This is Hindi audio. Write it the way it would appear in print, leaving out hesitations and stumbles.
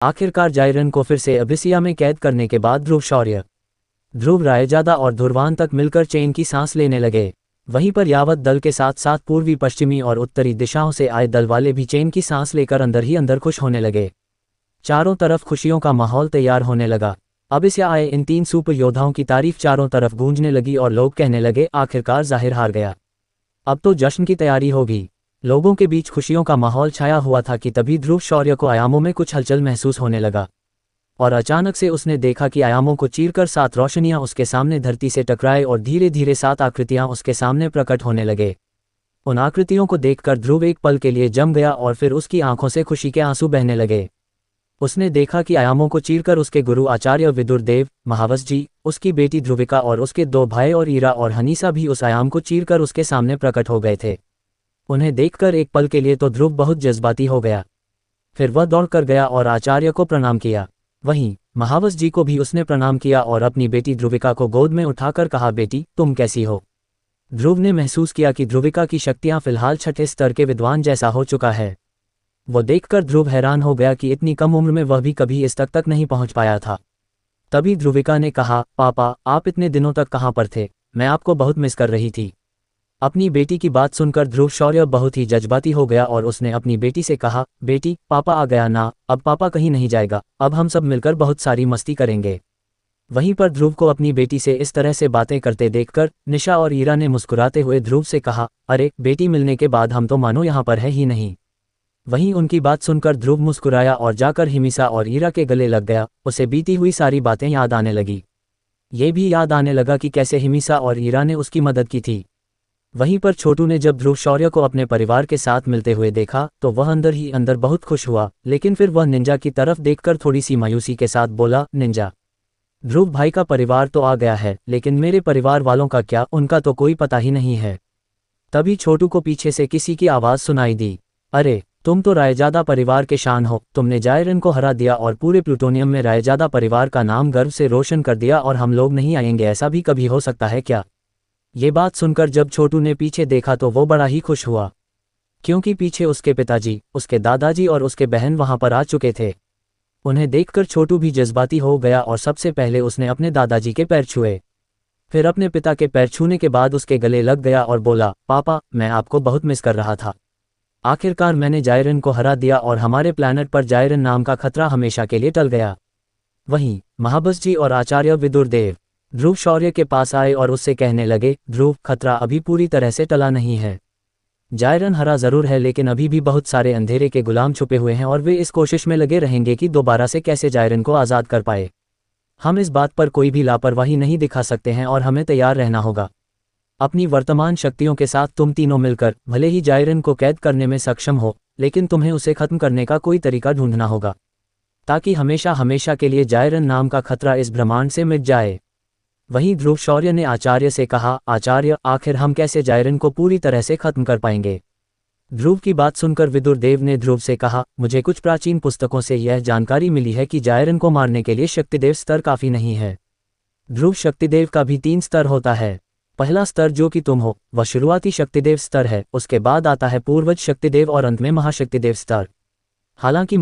आखिरकार जायरन को फिर से अबिसिया में कैद करने के बाद ध्रुव शौर्य, ध्रुव रायजादा और धुरवान तक मिलकर चैन की सांस लेने लगे। वहीं पर यावत दल के साथ साथ पूर्वी, पश्चिमी और उत्तरी दिशाओं से आए दल वाले भी चैन की सांस लेकर अंदर ही अंदर खुश होने लगे। चारों तरफ खुशियों का माहौल तैयार होने लगा। अबिसिया आए इन 3 सुपर योद्धाओं की तारीफ चारों तरफ गूंजने लगी और लोग कहने लगे, आखिरकार जाहिर हार गया, अब तो जश्न की तैयारी होगी। लोगों के बीच खुशियों का माहौल छाया हुआ था कि तभी ध्रुव शौर्य को आयामों में कुछ हलचल महसूस होने लगा और अचानक से उसने देखा कि आयामों को चीरकर 7 रोशनियां उसके सामने धरती से टकराए और धीरे धीरे 7 आकृतियां उसके सामने प्रकट होने लगे। उन आकृतियों को देखकर ध्रुव एक पल के लिए जम गया और फिर उसकी आंखों से खुशी के आंसू बहने लगे। उसने देखा कि आयामों को चीरकर उसके गुरु आचार्य विदुरदेव, महावस जी, उसकी बेटी ध्रुविका और उसके 2 भाई और ईरा और हनीसा भी उस आयाम को चीरकर उसके सामने प्रकट हो गए थे। उन्हें देखकर एक पल के लिए तो ध्रुव बहुत जज्बाती हो गया। फिर वह दौड़कर गया और आचार्य को प्रणाम किया। वहीं महावस जी को भी उसने प्रणाम किया और अपनी बेटी ध्रुविका को गोद में उठाकर कहा, बेटी तुम कैसी हो। ध्रुव ने महसूस किया कि ध्रुविका की शक्तियां फिलहाल 6ठे स्तर के विद्वान जैसा हो चुका है। वो देखकर ध्रुव हैरान हो गया कि इतनी कम उम्र में वह भी कभी इस तक नहीं पहुंच पाया था। तभी ध्रुविका ने कहा, पापा आप इतने दिनों तक कहाँ पर थे, मैं आपको बहुत मिस कर रही थी। अपनी बेटी की बात सुनकर ध्रुव शौर्य बहुत ही जज्बाती हो गया और उसने अपनी बेटी से कहा, बेटी पापा आ गया ना, अब पापा कहीं नहीं जाएगा, अब हम सब मिलकर बहुत सारी मस्ती करेंगे। वहीं पर ध्रुव को अपनी बेटी से इस तरह से बातें करते देखकर निशा और ईरा ने मुस्कुराते हुए ध्रुव से कहा, अरे बेटी मिलने के बाद हम तो मानो यहाँ पर है ही नहीं। वहीं उनकी बात सुनकर ध्रुव मुस्कुराया और जाकर हिमिसा और ईरा के गले लग गया। उसे बीती हुई सारी बातें याद आने लगी। ये भी याद आने लगा कि कैसे हिमिसा और ईरा ने उसकी मदद की थी। वहीं पर छोटू ने जब ध्रुव शौर्य को अपने परिवार के साथ मिलते हुए देखा तो वह अंदर ही अंदर बहुत खुश हुआ, लेकिन फिर वह निंजा की तरफ देखकर थोड़ी सी मायूसी के साथ बोला, निंजा ध्रुव भाई का परिवार तो आ गया है, लेकिन मेरे परिवार वालों का क्या, उनका तो कोई पता ही नहीं है। तभी छोटू को पीछे से किसी की आवाज़ सुनाई दी, अरे तुम तो रायजादा परिवार के शान हो, तुमने जायरन को हरा दिया और पूरे प्लूटोनियम में रायजादा परिवार का नाम गर्व से रोशन कर दिया और हम लोग नहीं आएंगे, ऐसा भी कभी हो सकता है क्या। ये बात सुनकर जब छोटू ने पीछे देखा तो वो बड़ा ही खुश हुआ, क्योंकि पीछे उसके पिताजी, उसके दादाजी और उसके बहन वहां पर आ चुके थे। उन्हें देखकर छोटू भी जज्बाती हो गया और सबसे पहले उसने अपने दादाजी के पैर छुए, फिर अपने पिता के पैर छूने के बाद उसके गले लग गया और बोला, पापा मैं आपको बहुत मिस कर रहा था, आखिरकार मैंने जायरन को हरा दिया और हमारे प्लैनेट पर जायरन नाम का खतरा हमेशा के लिए टल गया। वहीं महाबस जी और आचार्य विदुरदेव ध्रुव शौर्य के पास आए और उससे कहने लगे, ध्रुव खतरा अभी पूरी तरह से टला नहीं है, जायरन हरा जरूर है लेकिन अभी भी बहुत सारे अंधेरे के गुलाम छुपे हुए हैं और वे इस कोशिश में लगे रहेंगे कि दोबारा से कैसे जायरन को आज़ाद कर पाए। हम इस बात पर कोई भी लापरवाही नहीं दिखा सकते हैं और हमें तैयार रहना होगा। अपनी वर्तमान शक्तियों के साथ तुम तीनों मिलकर भले ही जायरन को कैद करने में सक्षम हो, लेकिन तुम्हें उसे खत्म करने का कोई तरीका ढूंढना होगा, ताकि हमेशा हमेशा के लिए जायरन नाम का खतरा इस ब्रह्मांड से मिट जाए। वहीं ध्रुव शौर्य ने आचार्य से कहा, आचार्य आखिर हम कैसे जायरन को पूरी तरह से खत्म कर पाएंगे। ध्रुव की बात सुनकर विदुरदेव ने ध्रुव से कहा, मुझे कुछ प्राचीन पुस्तकों से यह जानकारी मिली है कि जायरन को मारने के लिए शक्तिदेव स्तर काफ़ी नहीं है। ध्रुव शक्तिदेव का भी 3 स्तर होता है। पहला स्तर जो कि तुम हो वह शुरुआती शक्तिदेव स्तर है, उसके बाद आता है पूर्वज शक्तिदेव और अंत में महाशक्तिदेव स्तर। हालांकि